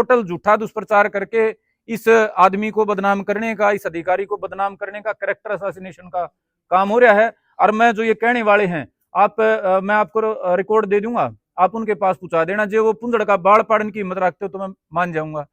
Total झूठा दुष्प्रचार करके इस आदमी को बदनाम करने का, इस अधिकारी को बदनाम करने का, कैरेक्टर असैसिनेशन का काम हो रहा है। और मैं जो ये कहने वाले हैं, मैं आपको रिकॉर्ड दे दूंगा, आप उनके पास पहुंचा देना। जो वो पुंजड़ का बाढ़ पाड़न की हिम्मत रखते हो तो मैं मान जाऊंगा।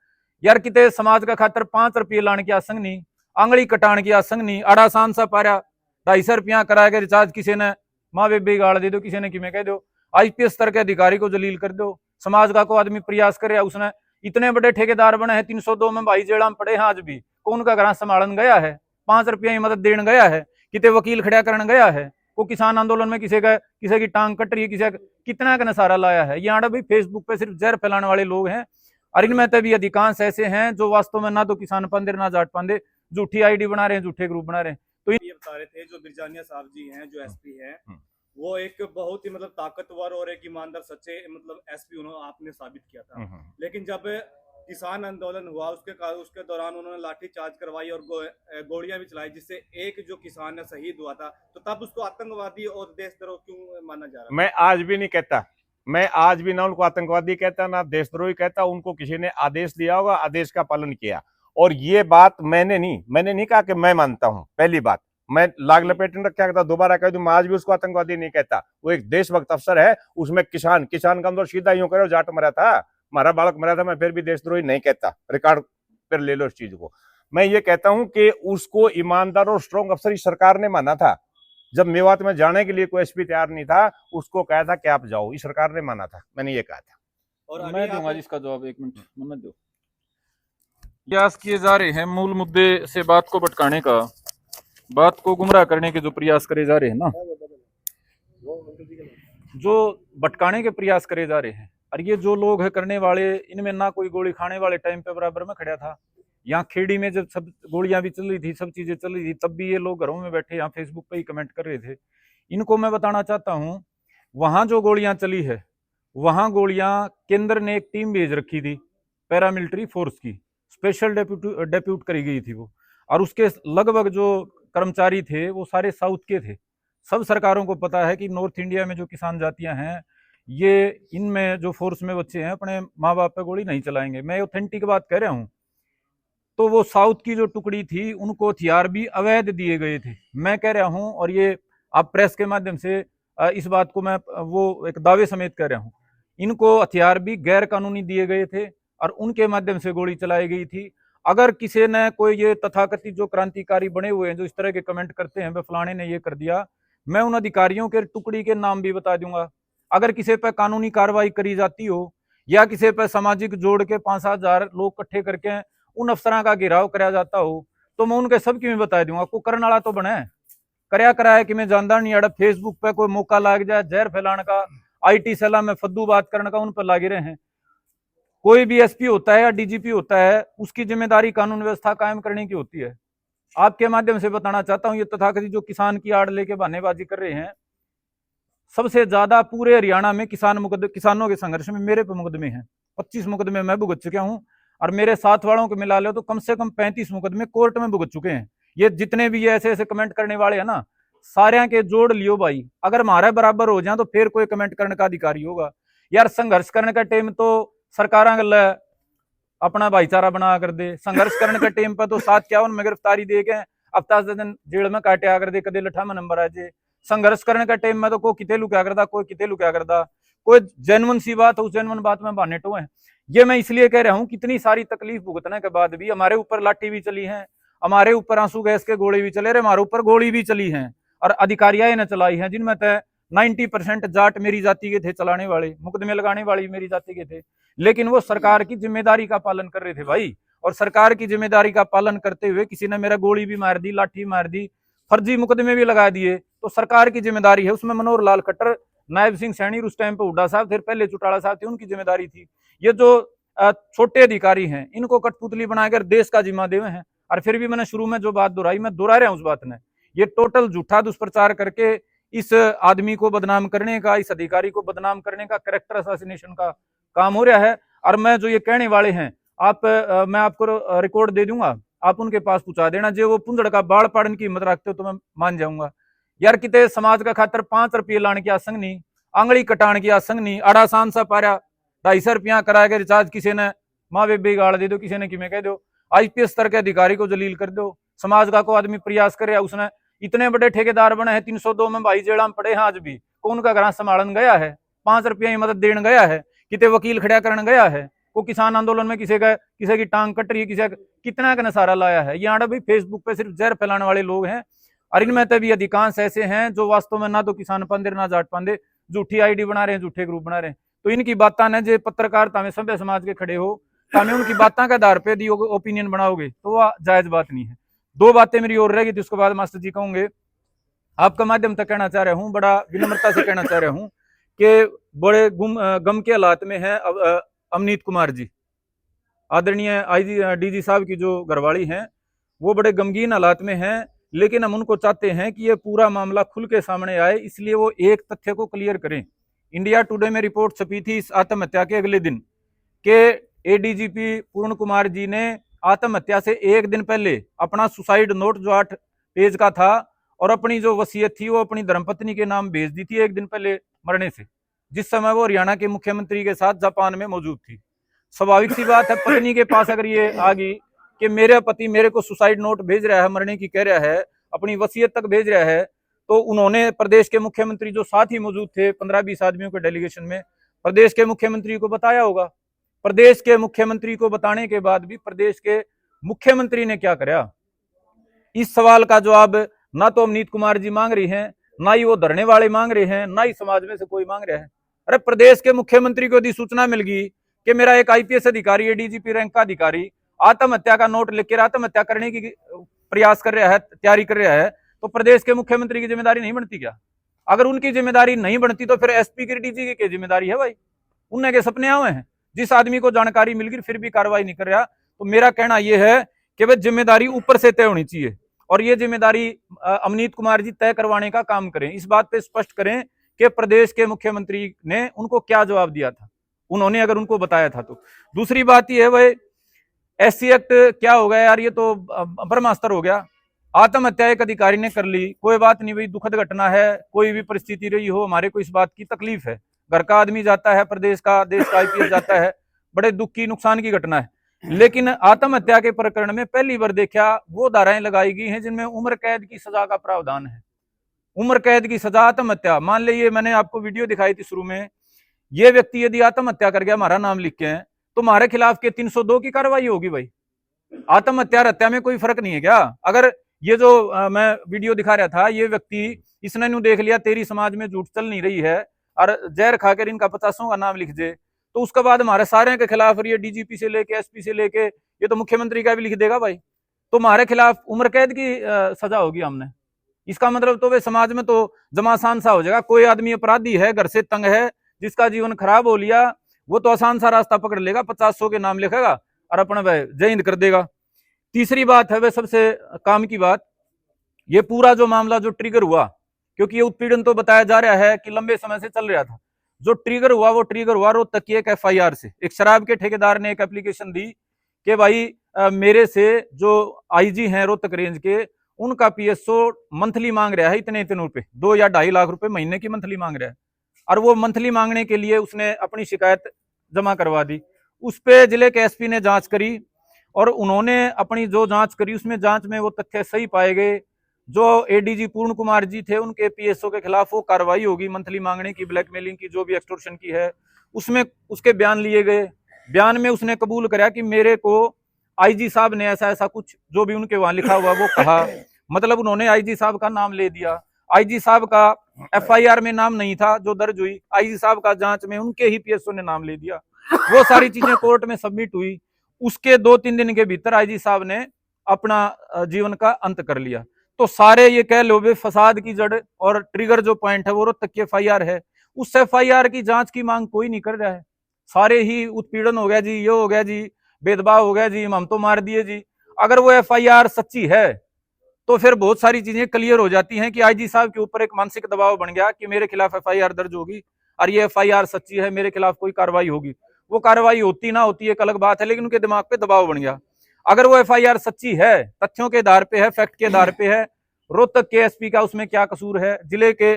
यार कितने समाज का खातर 5 रुपये लाने की आसंग नहीं, आंगली कटान की आसंग नहीं, आड़ा सान सा पारा 250 रुपया करा के रिचार्ज किसी ने माँ बेबे गाड़ दे दो, किसी ने किमें कह दो, आईपीएस स्तर के अधिकारी को जलील कर दो। समाज का को आदमी प्रयास करे, उसने इतने बड़े ठेकेदार बने हैं, 302 में भाई जेड़ा में पड़े हैं आज भी, कौन का घर संभालन गया है, 5 रुपया की मदद देने गया है, कितने वकील खड़ा करने गया है, वो किसान आंदोलन में किसी की टांग कट रही है, किसी कितना का नसारा लाया है। यहाँ भाई फेसबुक पे सिर्फ जहर फैलाने वाले लोग हैं, और इनमें तभी अधिकांश ऐसे हैं जो वास्तव में ना तो किसान पंदे ना जाट पंदे, झूठी आईडी बना रहे हैं, झूठे ग्रुप बना रहे हैं। तो ये बता रहे थे जो बिरजानिया साहब जी हैं, जो एसपी हैं, वो एक बहुत ही मतलब ताकतवर और एक ईमानदार सच्चे मतलब एसपी उन्होंने आपने साबित किया था। लेकिन जब किसान आंदोलन हुआ उसके दौरान उन्होंने लाठी चार्ज करवाई और गोलियां भी चलाई, जिससे एक जो किसान है शहीद हुआ था, तो तब उसको आतंकवादी और देशद्रोह क्यों माना जा रहा है? मैं आज भी नहीं कहता, मैं आज भी ना उनको आतंकवादी कहता ना देशद्रोही कहता। उनको किसी ने आदेश दिया होगा, आदेश का पालन किया। और ये बात मैंने नहीं कहा कि मैं मानता हूं। पहली बात, मैं लाग लपेट नहीं रखा था, दोबारा कह दूं, मैं आज भी उसको आतंकवादी नहीं कहता। वो एक देशभक्त अफसर है, उसमें किसान का अंदर सीधा यूं करो जाट मरा था, हमारा बालक मरा था, मैं फिर भी देशद्रोही नहीं कहता। रिकॉर्ड पर ले लो इस चीज को। मैं ये कहता हूं कि उसको ईमानदार और स्ट्रॉन्ग अफसर इस सरकार ने माना था। जब मेवात में जाने के लिए कोई एसपी तैयार नहीं था, उसको कहा था कि आप जाओ, इस सरकार ने माना था, मैंने ये कहा था। और मैं दूंगा इसका जवाब, 1 मिनट मत दो। प्रयास किए जा रहे हैं मूल मुद्दे से बात को भटकाने का, बात को गुमराह करने के जो प्रयास करे जा रहे हैं ना, जो भटकाने के प्रयास करे जा रहे हैं, और ये जो लोग है करने वाले, इनमें ना कोई गोली खाने वाले टाइम पे बराबर में खड़ा था। यहाँ खेड़ी में जब सब गोलियां भी चल रही थी, सब चीजें चल रही थी, तब भी ये लोग घरों में बैठे यहाँ फेसबुक पे ही कमेंट कर रहे थे। इनको मैं बताना चाहता हूँ, वहां जो गोलियां चली है, वहां गोलियां केंद्र ने एक टीम भेज रखी थी पैरामिलिट्री फोर्स की, स्पेशल डेप्यूट करी गई थी वो, और उसके लगभग जो कर्मचारी थे वो सारे साउथ के थे। सब सरकारों को पता है कि नॉर्थ इंडिया में जो किसान जातियां हैं, ये इनमें जो फोर्स में बच्चे हैं अपने माँ बाप पे गोली नहीं चलाएंगे। मैं ऑथेंटिक बात कह रहा हूँ। तो वो साउथ की जो टुकड़ी थी, उनको हथियार भी अवैध दिए गए थे, मैं कह रहा हूँ। और ये आप प्रेस के माध्यम से इस बात को मैं वो एक दावे समेत कह रहा हूँ, इनको हथियार भी गैर कानूनी दिए गए थे और उनके माध्यम से गोली चलाई गई थी। अगर किसी ने कोई ये तथाकथित जो क्रांतिकारी बने हुए हैं, जो इस तरह के कमेंट करते हैं, फलाने ने ये कर दिया, मैं उन अधिकारियों के टुकड़ी के नाम भी बता दूंगा। अगर किसी पर कानूनी कार्रवाई करी जाती हो, या किसी पर सामाजिक जोड़ के 5-7 हजार लोग इकट्ठे करके उन अफसरों का घेराव कराया जाता हो, तो मैं उनके सब की मैं बता दूंगा। को करने वाला तो बने करया कराया कि मैं जानदा नहीं, अड़ा फेसबुक पे कोई मौका लाग जाए जहर फैलाने का, आईटी सेला में फद्दू बात करने का, उन पर लागे रहे हैं। कोई भी एसपी होता है या डीजीपी होता है, उसकी जिम्मेदारी कानून व्यवस्था कायम करने की होती है। आपके माध्यम से बताना चाहता हूं, ये तथाकथित जो किसान की आड़ लेके बहानेबाजी कर रहे हैं, सबसे ज्यादा पूरे हरियाणा में किसानों के संघर्ष में मेरे पे मुकदमे हैं। 25 मुकदमे मैं भुगत चुका हूं, और मेरे साथ वालों को मिला लो तो कम से कम 35 मुकदमे कोर्ट में भुगत चुके हैं। ये जितने भी ये ऐसे ऐसे कमेंट करने वाले हैं ना, सारे के जोड़ लियो भाई। अगर हमारे बराबर हो जाए तो फिर कोई कमेंट करने का अधिकारी होगा। यार संघर्ष करने का टाइम तो सरकार अपना भाईचारा बना कर दे, संघर्ष करने का टाइम पर तो 751 में गिरफ्तारी दे के हफ्ता से दिन जेल में काटे आकर दे, कदे लठा में नंबर आ जाए। संघर्ष करने का टाइम में तो कोई किते लुक्या करता, कोई किते लुक्या करता, कोई जेन्युइन सी बात है, उस जेन्युइन बात में बहाने टो है। ये मैं इसलिए कह रहा हूं, कितनी सारी तकलीफ भुगतने के बाद भी हमारे ऊपर लाठी भी चली है, हमारे ऊपर आंसू गैस के गोले भी चले रहे, हमारे ऊपर गोली भी चली है, और अधिकारियां ने चलाई है, जिनमें तय 90% जाट मेरी जाति के थे चलाने वाले, मुकदमे लगाने वाले मेरी जाति के थे। लेकिन वो सरकार की जिम्मेदारी का पालन कर रहे थे भाई, और सरकार की जिम्मेदारी का पालन करते हुए किसी ने मेरा गोली भी मार दी, लाठी मार दी, फर्जी मुकदमे भी लगा दिए, तो सरकार की जिम्मेदारी है। उसमें मनोहर लाल खट्टर, नायब सिंह सैनी, उस टाइम पे हुड्डा साहब थे, पहले चौटाला साहब थे, उनकी जिम्मेदारी थी। ये जो छोटे अधिकारी हैं, इनको कठपुतली बनाकर देश का जिम्मा देवे हैं। और फिर भी मैंने शुरू में जो बात दोहराई, मैं दोहरा रहा हूं उस बात ने, ये टोटल झूठा दुष्प्रचार करके इस आदमी को बदनाम करने का, इस अधिकारी को बदनाम करने का, कैरेक्टर असैसिनेशन का काम हो रहा है। और मैं जो ये कहने वाले हैं, मैं आपको रिकॉर्ड दे दूंगा, आप उनके पास पहुंचा देना। जो वो पुंजड़ का बाढ़ पाड़न की हिम्मत रखते हो तो मैं मान जाऊंगा। यार कितने समाज का खातर 5 रुपये लाने की आसंग नहीं, आंगली कटान की आसंग नहीं, आड़ा सान सा पारा 250 रुपया करा के रिचार्ज किसी ने माँ बेबे गाड़ दे दो, किसी ने कि मैं कह दो, आईपीएस स्तर के अधिकारी को जलील कर दो, समाज का को आदमी प्रयास करे, उसने इतने बड़े ठेकेदार बने हैं, 302 में भाई जेड़ा में पड़े हैं आज भी, कौन का घर संभालन गया है, 5 रुपया की मदद देने गया है, कितने वकील खड़ा करने गया है, को किसान आंदोलन में किसी की टांग कट रही है, किसी कितना का नसारा लाया है। यहाँ भी फेसबुक पे सिर्फ जहर फैलाने वाले लोग हैं, और इनमें तो भी अधिकांश ऐसे हैं जो वास्तव में ना तो किसान पंदे ना जाट पांदे, झूठी आईडी बना रहे हैं, झूठे ग्रुप बना रहे हैं। तो इनकी बातें ने जो पत्रकारिता में सभ्य समाज के खड़े हो, हमें उनकी बातों के आधार पे दी ओपिनियन बनाओगे तो वह जायज बात नहीं है। 2 बातें मेरी ओर रहेगी, तो उसके बाद मास्टर जी कहूंगे, आपका माध्यम तक कहना चाह रहा हूं, बड़ा विनम्रता से कहना चाह रहा हूं कि बड़े गम के हालात में है अमनीत कुमार जी, आदरणीय आईजी डीजी साहब की जो घरवाली हैं, वो बड़े गमगीन हालात में हैं, लेकिन हम उनको चाहते हैं कि ये पूरा मामला खुल के सामने आए, इसलिए वो एक तथ्य को क्लियर करें। इंडिया टुडे में रिपोर्ट छपी थी इस आत्महत्या के अगले दिन के एडीजीपी पूर्ण कुमार जी ने आत्महत्या से 1 दिन पहले अपना सुसाइड नोट जो 8 पेज का था और अपनी जो वसीयत थी वो अपनी धर्मपत्नी के नाम भेज दी थी 1 दिन पहले मरने से, जिस समय वो हरियाणा के मुख्यमंत्री के साथ जापान में मौजूद थी। स्वाभाविक सी बात है, पत्नी के पास अगर ये आ गई कि मेरे पति मेरे को सुसाइड नोट भेज रहा है, मरने की कह रहा है, अपनी वसीयत तक भेज रहा है, तो उन्होंने प्रदेश के मुख्यमंत्री जो साथ ही मौजूद थे 15-20 आदमियों के डेलीगेशन में, प्रदेश के मुख्यमंत्री को बताया होगा। प्रदेश के मुख्यमंत्री को बताने के बाद भी प्रदेश के मुख्यमंत्री ने क्या करा, इस सवाल का जवाब ना तो अमनीत कुमार जी मांग रही हैं, ना ही वो धरने वाले मांग रहे हैं, ना ही समाज में से कोई मांग रहा है। अरे प्रदेश के मुख्यमंत्री को यदि सूचना मिल गई कि मेरा एक आईपीएस अधिकारी है, डीजीपी रैंक का अधिकारी आत्महत्या का नोट लेकर आत्महत्या करने की प्रयास कर रहा है, तैयारी कर रहा है, तो प्रदेश के मुख्यमंत्री की जिम्मेदारी नहीं बनती क्या? अगर उनकी जिम्मेदारी नहीं बनती तो फिर एसपी की डीजी की जिम्मेदारी है भाई? उनने के सपने आए हैं, जिस आदमी को जानकारी मिल गई फिर भी कार्रवाई नहीं कर रहा। तो मेरा कहना यह है कि वह जिम्मेदारी ऊपर से तय होनी चाहिए, और ये जिम्मेदारी अमनीत कुमार जी तय करवाने का काम करें। इस बात पे स्पष्ट करें कि प्रदेश के मुख्यमंत्री ने उनको क्या जवाब दिया था, उन्होंने अगर उनको बताया था तो। दूसरी बात यह है भाई, एससी एक्ट क्या हो गया यार, ये तो ब्रह्मास्त्र हो गया। आत्महत्या एक अधिकारी ने कर ली, कोई बात नहीं भाई, दुखद घटना है, कोई भी परिस्थिति रही हो, हमारे को इस बात की तकलीफ है, घर का आदमी जाता है, प्रदेश का देश का आईपीएस जाता है, बड़े दुख की नुकसान की घटना है। लेकिन आत्महत्या के प्रकरण में पहली बार देखा वो धाराएं लगाई गई हैं जिनमें उम्र कैद की सजा का प्रावधान है। उम्र कैद की सजा आत्महत्या, मान लीजिए मैंने आपको वीडियो दिखाई थी शुरू में, ये व्यक्ति यदि आत्महत्या कर गया हमारा नाम लिख के है तो हमारे खिलाफ के 302 की कार्रवाई होगी भाई। आत्महत्या और हत्या में कोई फर्क नहीं है क्या? अगर ये जो मैं वीडियो दिखा रहा था, ये व्यक्ति इसने न्यू देख लिया तेरी समाज में झूठ चल नहीं रही है और जहर खाकर इनका 50 का नाम लिख दे, तो उसके बाद हमारे सारे के खिलाफ ये डीजीपी से लेके एसपी से लेके ये तो मुख्यमंत्री का भी लिख देगा भाई, तो हमारे खिलाफ उम्र कैद की सजा होगी हमने। इसका मतलब तो वे समाज में तो जमासान सा हो जाएगा। कोई आदमी अपराधी है, घर से तंग है, जिसका जीवन खराब हो लिया, वो तो आसान सा रास्ता पकड़ लेगा, 50 के नाम लिखेगा और अपना वह जय हिंद कर देगा। तीसरी बात है वह सबसे काम की बात, ये पूरा जो मामला जो ट्रिगर हुआ, क्योंकि ये उत्पीड़न तो बताया जा रहा है कि लंबे समय से चल रहा था, जो ट्रिगर हुआ वो ट्रिगर हुआ रोहतक की एक एफआईआर से। एक शराब के ठेकेदार ने एक एप्लीकेशन दी कि भाई मेरे से जो आईजी हैं रोहतक रेंज के, उनका पीएसओ मंथली मांग रहा है इतने रुपए, 2 या 2.5 लाख रुपए महीने की मंथली मांग रहा है, और वो मंथली मांगने के लिए उसने अपनी शिकायत जमा करवा दी। उस पे जिले के एसपी ने जांच करी और उन्होंने अपनी जो जांच करी उसमें जांच में वो तथ्य सही पाए गए। जो एडीजी पूर्ण कुमार जी थे उनके पीएसओ के खिलाफ वो कार्रवाई होगी मंथली मांगने की, ब्लैकमेलिंग की, जो भी एक्सटोर्शन की है, उसमें उसके बयान लिए गए। बयान में उसने कबूल कराया कि मेरे को आईजी साहब ने ऐसा ऐसा कुछ जो भी उनके वहां लिखा हुआ वो कहा, मतलब उन्होंने आईजी साहब का नाम ले दिया। आईजी साहब का एफआईआर में नाम नहीं था जो दर्ज हुई, आईजी साहब का जांच में उनके ही पीएसओ ने नाम ले दिया। वो सारी चीजें कोर्ट में सबमिट हुई, उसके 2-3 दिन के भीतर आईजी साहब ने अपना जीवन का अंत कर लिया। तो सारे ये कह लो वे फसाद की जड़ और ट्रिगर जो पॉइंट है वो रोहतक की एफआईआर है। उस एफआईआर की जांच की मांग कोई नहीं कर रहा है, सारे ही उत्पीड़न हो गया जी, ये हो गया जी, भेदभाव हो गया जी, हम तो मार दिए जी। अगर वो एफआईआर सच्ची है तो फिर बहुत सारी चीजें क्लियर हो जाती हैं कि आईजी साहब के ऊपर एक मानसिक दबाव बन गया कि मेरे खिलाफ एफआईआर दर्ज होगी और ये एफआईआर सच्ची है, मेरे खिलाफ कोई कार्रवाई होगी। वो कार्रवाई होती ना होती एक अलग बात है, लेकिन उनके दिमाग पे दबाव बन गया। अगर वो एफआईआर सच्ची है, तथ्यों के आधार पे है, फैक्ट के आधार पे है, रोहतक के एसपी का उसमें क्या कसूर है, जिले के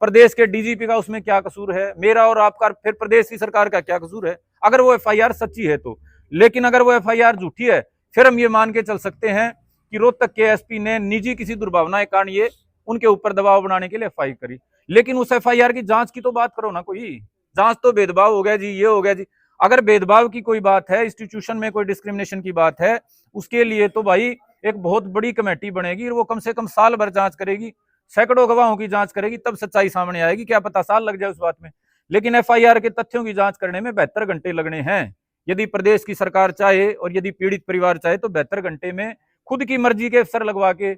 प्रदेश के डीजीपी का उसमें क्या कसूर है, मेरा और आपका फिर प्रदेश की सरकार का क्या कसूर है, अगर वो एफआईआर सच्ची है तो। लेकिन अगर वो FIR झूठी है, फिर हम ये मान के चल सकते हैं कि रोहतक के SP ने निजी किसी दुर्भावना के कारण ये उनके ऊपर दबाव बनाने के लिए FIR करी। लेकिन उस FIR की जांच की तो बात करो ना, कोई जांच तो भेदभाव हो गया जी, ये हो गया जी। अगर भेदभाव की कोई बात है, इंस्टीट्यूशन में कोई डिस्क्रिमिनेशन की बात है, उसके लिए तो भाई एक बहुत बड़ी कमेटी बनेगी, वो कम से कम साल भर जांच करेगी, सैकड़ों गवाहों की जांच करेगी, तब सच्चाई सामने आएगी। क्या पता साल लग जाए उस बात में, लेकिन FIR के तथ्यों की जांच करने में 72 घंटे लगने हैं। यदि प्रदेश की सरकार चाहे और यदि पीड़ित परिवार चाहे तो 72 घंटे में खुद की मर्जी के अफसर लगवा के,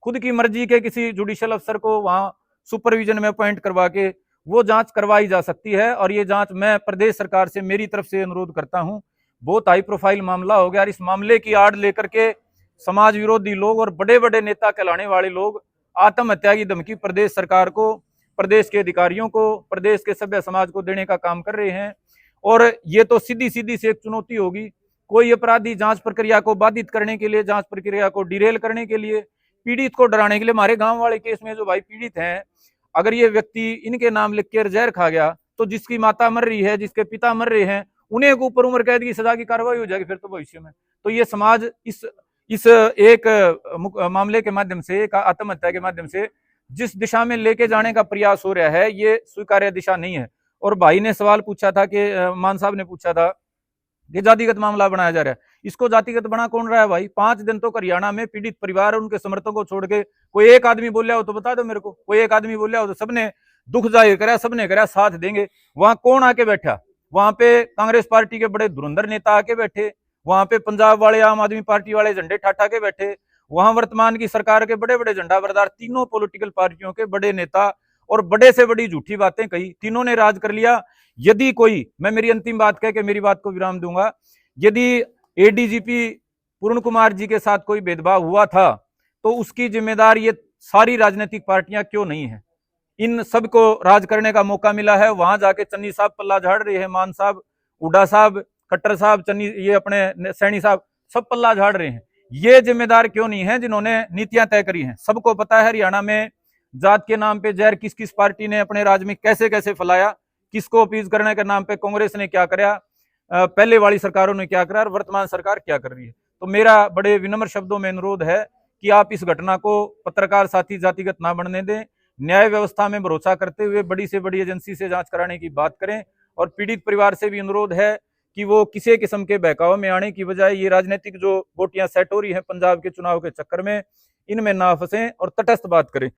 खुद की मर्जी के किसी जुडिशियल अफसर को वहां सुपरविजन में अपॉइंट करवा के वो जांच करवाई जा सकती है। और ये जांच मैं प्रदेश सरकार से मेरी तरफ से अनुरोध करता हूं। बहुत हाई प्रोफाइल मामला हो गया और इस मामले की आड़ लेकर के समाज विरोधी लोग और बड़े बड़े नेता कहलाने वाले लोग आत्महत्या की धमकी प्रदेश सरकार को, प्रदेश के अधिकारियों को, प्रदेश के सभ्य समाज को देने का काम कर रहे हैं। और ये तो सीधी सीधी से एक चुनौती होगी। कोई अपराधी जांच प्रक्रिया को बाधित करने के लिए, जांच प्रक्रिया को डिरेल करने के लिए, पीड़ित को डराने के लिए, हमारे गांव वाले केस में जो भाई पीड़ित हैं, अगर ये व्यक्ति इनके नाम लिख कर जहर खा गया तो जिसकी माता मर रही है, जिसके पिता मर रहे हैं, उन्हें ऊपर उम्र कैद की सजा की कार्रवाई हो जाएगी फिर तो भविष्य में। तो ये समाज इस एक मामले के माध्यम से, एक आत्महत्या के माध्यम से जिस दिशा में लेके जाने का प्रयास हो रहा है, ये स्वीकार्य दिशा नहीं है। और भाई ने सवाल पूछा था कि मान साहब ने पूछा था कि जातिगत मामला बनाया जा रहा है। इसको जातिगत बना कौन रहा है भाई? 5 दिन तो हरियाणा में पीड़ित परिवार और उनके समर्थकों को छोड़ के कोई एक आदमी बोलिया हो तो बता दो मेरे को, कोई एक आदमी बोलिया हो तो सबने दुख जाहिर करा, सबने करा साथ देंगे। वहां कौन आके बैठा? वहां पे कांग्रेस पार्टी के बड़े धुरंधर नेता आके बैठे, वहां पे पंजाब वाले आम आदमी पार्टी वाले झंडे ठाठा के बैठे, वहां वर्तमान की सरकार के बड़े बड़े झंडा बरदार तीनों पॉलिटिकल पार्टियों के बड़े नेता और बड़े से बड़ी झूठी बातें कही, तीनों ने राज कर लिया। यदि कोई, मैं मेरी अंतिम बात कह के मेरी बात को विराम दूंगा, यदि ADGP पूर्ण कुमार जी के साथ कोई भेदभाव हुआ था तो उसकी जिम्मेदार ये सारी राजनीतिक पार्टियां क्यों नहीं है? इन सबको राज करने का मौका मिला है। वहां जाके चन्नी साहब पल्ला झाड़ रहे हैं, मान साहब, हुड्डा साहब, खट्टर साहब, चन्नी, ये अपने सैनी साहब, सब पल्ला झाड़ रहे हैं। ये जिम्मेदार क्यों नहीं है जिन्होंने नीतियां तय करी हैं? सबको पता है हरियाणा में जात के नाम पे जहर किस किस पार्टी ने अपने राज्य में कैसे कैसे फैलाया, किसको अपीज करने के नाम पे कांग्रेस ने क्या कराया, पहले वाली सरकारों ने क्या करा और वर्तमान सरकार क्या कर रही है। तो मेरा बड़े विनम्र शब्दों में अनुरोध है कि आप इस घटना को पत्रकार साथी जातिगत ना बनने दें, न्याय व्यवस्था में भरोसा करते हुए बड़ी से बड़ी एजेंसी से जांच कराने की बात करें। और पीड़ित परिवार से भी अनुरोध है कि वो किसी किस्म के बहकावे में आने की बजाय ये राजनीतिक जो गोटियां सेट हो रही हैं पंजाब के चुनाव के चक्कर में, इनमें ना फंसें और तटस्थ बात करें।